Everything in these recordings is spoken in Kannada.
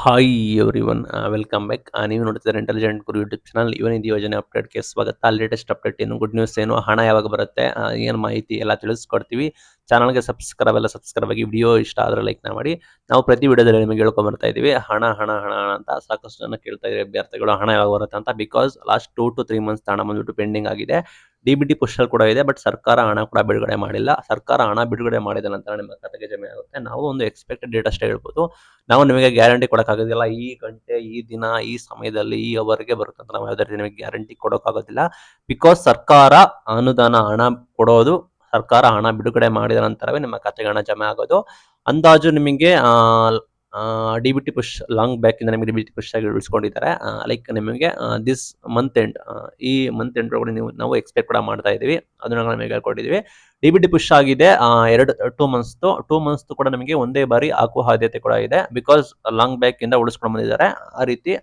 Hi everyone welcome back. ನೀವು ನೋಡ್ತಿದ್ದಾರೆ ಇಂಟೆಲಿಜೆಂಟ್ ಗುರು ಯೂಟ್ಯೂಬ್ ಚಾನಲ್. ಇವನ್ ಇದು ಯೋಜನೆ ಅಪ್ಡೇಟ್ಗೆ ಸ್ವಾಗತ. ಲೇಟೆಸ್ಟ್ ಅಪ್ಡೇಟ್ ಏನು, ಗುಡ್ ನ್ಯೂಸ್ ಏನು, ಹಣ ಯಾವಾಗ ಬರುತ್ತೆ, ಏನು ಮಾಹಿತಿ ಎಲ್ಲ ತಿಳಿಸ್ಕೊಡ್ತೀವಿ. ಚಾನಲ್ಗೆ ಸಬ್ಸ್ಕ್ರೈಬ್ ಆಗಿ, ವಿಡಿಯೋ ಇಷ್ಟ ಆದರೆ ಲೈಕ್ನ ಮಾಡಿ. ನಾವು ಪ್ರತಿ ವಿಡಿಯೋದಲ್ಲಿ ನಿಮಗೆ ಹೇಳ್ಕೊಂಡ್ ಬರ್ತಾ ಇದೀವಿ ಹಣ ಹಣ ಹಣ ಹಣ ಅಂತ. ಸಾಕಷ್ಟು ಜನ ಕೇಳ್ತಾ ಇದ್ದಾರೆ ಅಭ್ಯರ್ಥಿಗಳು ಹಣ ಯಾವಾಗ ಬರುತ್ತೆ ಅಂತ. ಬಿಕಾಸ್ ಲಾಸ್ಟ್ 2 to 3 ಮಂತ್ಸ್ ಹಣ ಬಂದ್ಬಿಟ್ಟು ಪೆಂಡಿಂಗ್ ಆಗಿದೆ. ಡಿ ಪುಷಲ್ ಕೂಡ ಇದೆ, ಬಟ್ ಸರ್ಕಾರ ಹಣ ಕೂಡ ಬಿಡುಗಡೆ ಮಾಡಿಲ್ಲ. ಸರ್ಕಾರ ಹಣ ಬಿಡುಗಡೆ ಮಾಡಿದ ನಂತರ ನಿಮ್ಮ ಖಾತೆಗೆ ಜಮೆ ಆಗುತ್ತೆ. ನಾವು ಒಂದು ಎಕ್ಸ್ಪೆಕ್ಟೆಡ್ ಡೇಟ್ ಅಷ್ಟೇ ಹೇಳ್ಬೋದು. ನಾವು ನಿಮಗೆ ಗ್ಯಾರಂಟಿ ಕೊಡೋಕ್ಕಾಗೋದಿಲ್ಲ ಈ ಗಂಟೆ, ಈ ದಿನ, ಈ ಸಮಯದಲ್ಲಿ, ಈ ಅವರ್ಗೆ ಬರುತ್ತೆ ಅಂತ ನಾವು ಯಾವುದೇ ರೀತಿ ನಿಮಗೆ ಗ್ಯಾರಂಟಿ ಕೊಡೋಕ್ಕಾಗೋದಿಲ್ಲ. ಬಿಕಾಸ್ ಸರ್ಕಾರ ಅನುದಾನ ಹಣ ಕೊಡೋದು, ಸರ್ಕಾರ ಹಣ ಬಿಡುಗಡೆ ಮಾಡಿದ ನಂತರವೇ ನಿಮ್ಮ ಖಾತೆಗೆ ಹಣ ಜಮೆ ಆಗೋದು. ಅಂದಾಜು ನಿಮಗೆ ಡಿ ಪುಷ್ ಲಾಂಗ್ ಬ್ಯಾಕ್ ಇಂದ ನಿಮಗೆ ಡಿ ಪುಷ್ ಆಗಿ ಉಳಿಸ್ಕೊಂಡಿದ್ದಾರೆ. ಲೈಕ್ ನಿಮಗೆ ದಿಸ್ ಮಂತ್ ಎಂಡ್, ಈ ಮಂತ್ ಎಂಡ್ ಒಳಗಡೆ ನಾವು ಎಕ್ಸ್ಪೆಕ್ಟ್ ಕೂಡ ಮಾಡ್ತಾ ಇದೀವಿ. ಅದನ್ನ ನಿಮಗೆ ಹೇಳ್ಕೊಟ್ಟಿದೀವಿ. ಡಿ ಪುಷ್ ಆಗಿದೆ 2 ಮಂತ್ಸ್ ಕೂಡ ನಿಮಗೆ ಒಂದೇ ಬಾರಿ ಹಾಕುವ ಸಾಧ್ಯತೆ ಕೂಡ ಇದೆ. ಬಿಕಾಸ್ ಲಾಂಗ್ ಬ್ಯಾಕ್ ಇಂದ ಉಳಿಸ್ಕೊಂಡು ಬಂದಿದ್ದಾರೆ. ಆ ರೀತಿ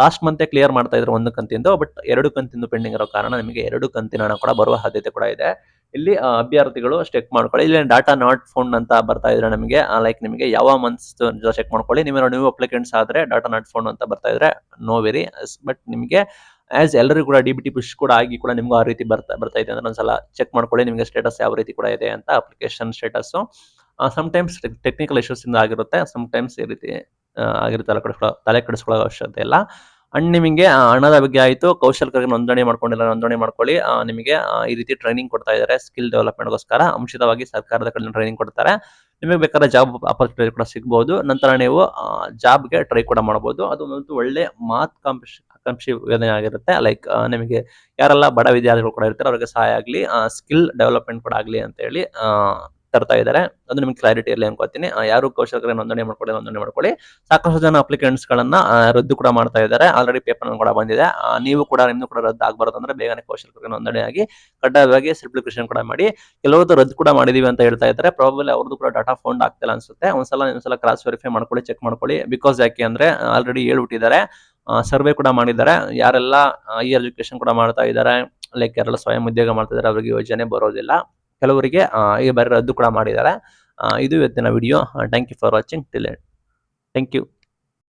ಲಾಸ್ಟ್ ಮಂತ್ ಕ್ಲಿಯರ್ ಮಾಡ್ತಾ ಇದ್ರು ಒಂದು ಕಂತಿಂದು, ಬಟ್ 2 ಕಂತಿಂದು ಪೆಂಡಿಂಗ್ ಇರೋ ಕಾರಣ ನಿಮಗೆ 2 ಕಂತಿನ ಹಣ ಕೂಡ ಬರುವ ಸಾಧ್ಯತೆ ಕೂಡ ಇದೆ. ಇಲ್ಲಿ ಅಭ್ಯರ್ಥಿಗಳು ಚೆಕ್ ಮಾಡ್ಕೊಳ್ಳಿ. ಇಲ್ಲಿ ಡಾಟಾ ನಾಟ್ ಫೌಂಡ್ ಅಂತ ಬರ್ತಾ ಇದ್ರೆ ನಮಗೆ, ಲೈಕ್ ನಿಮಗೆ ಯಾವ ಮಂತ್ಸ್ ಚೆಕ್ ಮಾಡ್ಕೊಳ್ಳಿ. ನೀವು ಅಪ್ಲಿಕೆಂಟ್ಸ್ ಆದ್ರೆ ಡಾಟಾ ನಾಟ್ ಫೌಂಡ್ ಅಂತ ಬರ್ತಾ ಇದ್ರೆ ನೋ ವೆರಿ. ಬಟ್ ನಿಮಗೆ ಆಸ್ ಎಲ್ಲರಿಗೂ ಕೂಡ ಡಿ ಪುಷ್ ಕೂಡ ಆಗಿ ಕೂಡ ನಿಮ್ಗೂ ಆ ರೀತಿ ಬರ್ತಾ ಇದೆ ಅಂದ್ರೆ ಒಂದ್ಸಲ ಚೆಕ್ ಮಾಡ್ಕೊಳ್ಳಿ ನಿಮಗೆ ಸ್ಟೇಟಸ್ ಯಾವ ರೀತಿ ಕೂಡ ಇದೆ ಅಂತ. Application status sometimes technical issues ಇಂದ ಆಗಿರುತ್ತೆ, ಸಮ್ಟೈಮ್ಸ್ ಈ ರೀತಿ ಆಗಿರುತ್ತೆ. ತಲೆ ಕೆಡಿಸ್ಕೊಳ್ಳೋ ಅವಶ್ಯಕತೆ ಇಲ್ಲ. ಅಂಡ್ ನಿಮಗೆ ಹಣದ ಬಗ್ಗೆ ಆಯಿತು. ಕೌಶಲ್ಯರಿಗೆ ನೋಂದಣಿ ಮಾಡ್ಕೊಂಡಿಲ್ಲ, ನೋಂದಣಿ ಮಾಡ್ಕೊಳ್ಳಿ. ನಿಮಗೆ ಈ ರೀತಿ ಟ್ರೈನಿಂಗ್ ಕೊಡ್ತಾ ಇದ್ದಾರೆ ಸ್ಕಿಲ್ ಡೆವಲಪ್ಮೆಂಟ್ಗೋಸ್ಕರ. ಅಂಶಿತವಾಗಿ ಸರ್ಕಾರದ ಕಡೆ ಟ್ರೈನಿಂಗ್ ಕೊಡ್ತಾರೆ. ನಿಮಗೆ ಬೇಕಾದ್ರೆ ಜಾಬ್ ಆಪರ್ಚುನಿಟಿ ಕೂಡ ಸಿಗ್ಬೋದು. ನಂತರ ನೀವು ಜಾಬ್ಗೆ ಟ್ರೈ ಕೂಡ ಮಾಡ್ಬೋದು. ಅದು ಒಂದು ಒಳ್ಳೆ ಆಕಾಂಕ್ಷಿ ಯೋಜನೆ ಆಗಿರುತ್ತೆ. ಲೈಕ್ ನಿಮಗೆ ಯಾರೆಲ್ಲ ಬಡ ವಿದ್ಯಾರ್ಥಿಗಳು ಕೂಡ ಇರ್ತಾರೆ ಅವರಿಗೆ ಸಹಾಯ ಆಗಲಿ, ಸ್ಕಿಲ್ ಡೆವಲಪ್ಮೆಂಟ್ ಕೂಡ ಆಗಲಿ ಅಂತ ಹೇಳಿ ತರ್ತಾ ಇದ್ದಾರೆ. ಅದು ನಿಮ್ಗೆ ಕ್ಲಾರಿಟಿ ಇರಲಿ ಅನ್ಕೋತೀನಿ. ಯಾರು ಕೌಶಲ್ಯರಿಗೆ ನೋಂದಣಿ ಮಾಡ್ಕೊಳ್ಳಿ. ಸಾಕಷ್ಟು ಜನ ಅಪ್ಲಿಕೆಂಟ್ಸ್ ಗಳನ್ನ ರದ್ದು ಕೂಡ ಮಾಡ್ತಾ ಇದ್ದಾರೆ. ಆಲ್ರೆಡಿ ಪೇಪರ್ ಕೂಡ ಬಂದಿದೆ. ನೀವು ಕೂಡ ನಿಮ್ದು ಕೂಡ ರದ್ದು ಆಗ್ಬಾರ್ದು ಅಂದ್ರೆ ಬೇಗನೆ ಕೌಶಲ್ಯರಿಗೆ ನೋಂದಣಿ ಆಗಿ ಕಡ್ಡಾಯವಾಗಿ ಸರ್ಟಿಫಿಕೇಶನ್ ಕೂಡ ಮಾಡಿ. ಕೆಲವರದ್ದು ರದ್ದು ಕೂಡ ಮಾಡಿದೀವಿ ಅಂತ ಹೇಳ್ತಾ ಇದ್ದಾರೆ. ಪ್ರಾಬಬ್ಲಿ ಅವ್ರದ್ದು ಕೂಡ ಡಾಟಾ ಫೌಂಡ್ ಆಗ್ತಿಲ್ಲ ಅನ್ಸುತ್ತೆ. ಒಂದ್ಸಲ ಕ್ರಾಸ್ ವೆರಿಫೈ ಮಾಡ್ಕೊಳ್ಳಿ, ಚೆಕ್ ಮಾಡ್ಕೊಳ್ಳಿ. ಬಿಕಾಸ್ ಯಾಕೆ ಅಂದ್ರೆ ಆಲ್ರೆಡಿ ಹೇಳ್ಬಿಟ್ಟಿದ್ದಾರೆ, ಸರ್ವೆ ಕೂಡ ಮಾಡಿದ್ದಾರೆ. ಯಾರೆಲ್ಲ ಹೈಯರ್ ಎಜುಕೇಶನ್ ಕೂಡ ಮಾಡ್ತಾ ಇದ್ದಾರೆ, ಲೈಕ್ ಯಾರೆಲ್ಲ ಸ್ವಯಂ ಉದ್ಯೋಗ ಮಾಡ್ತಾ ಇದ್ದಾರೆ ಅವರಿಗೆ ಯೋಜನೆ ಬರೋದಿಲ್ಲ. ಕೆಲವರಿಗೆ ಈ ಬಾರಿ ರದ್ದು ಕೂಡ ಮಾಡಿದ್ದಾರೆ. ಇದು ಇವತ್ತಿನ video. Thank you for watching till end. Thank you.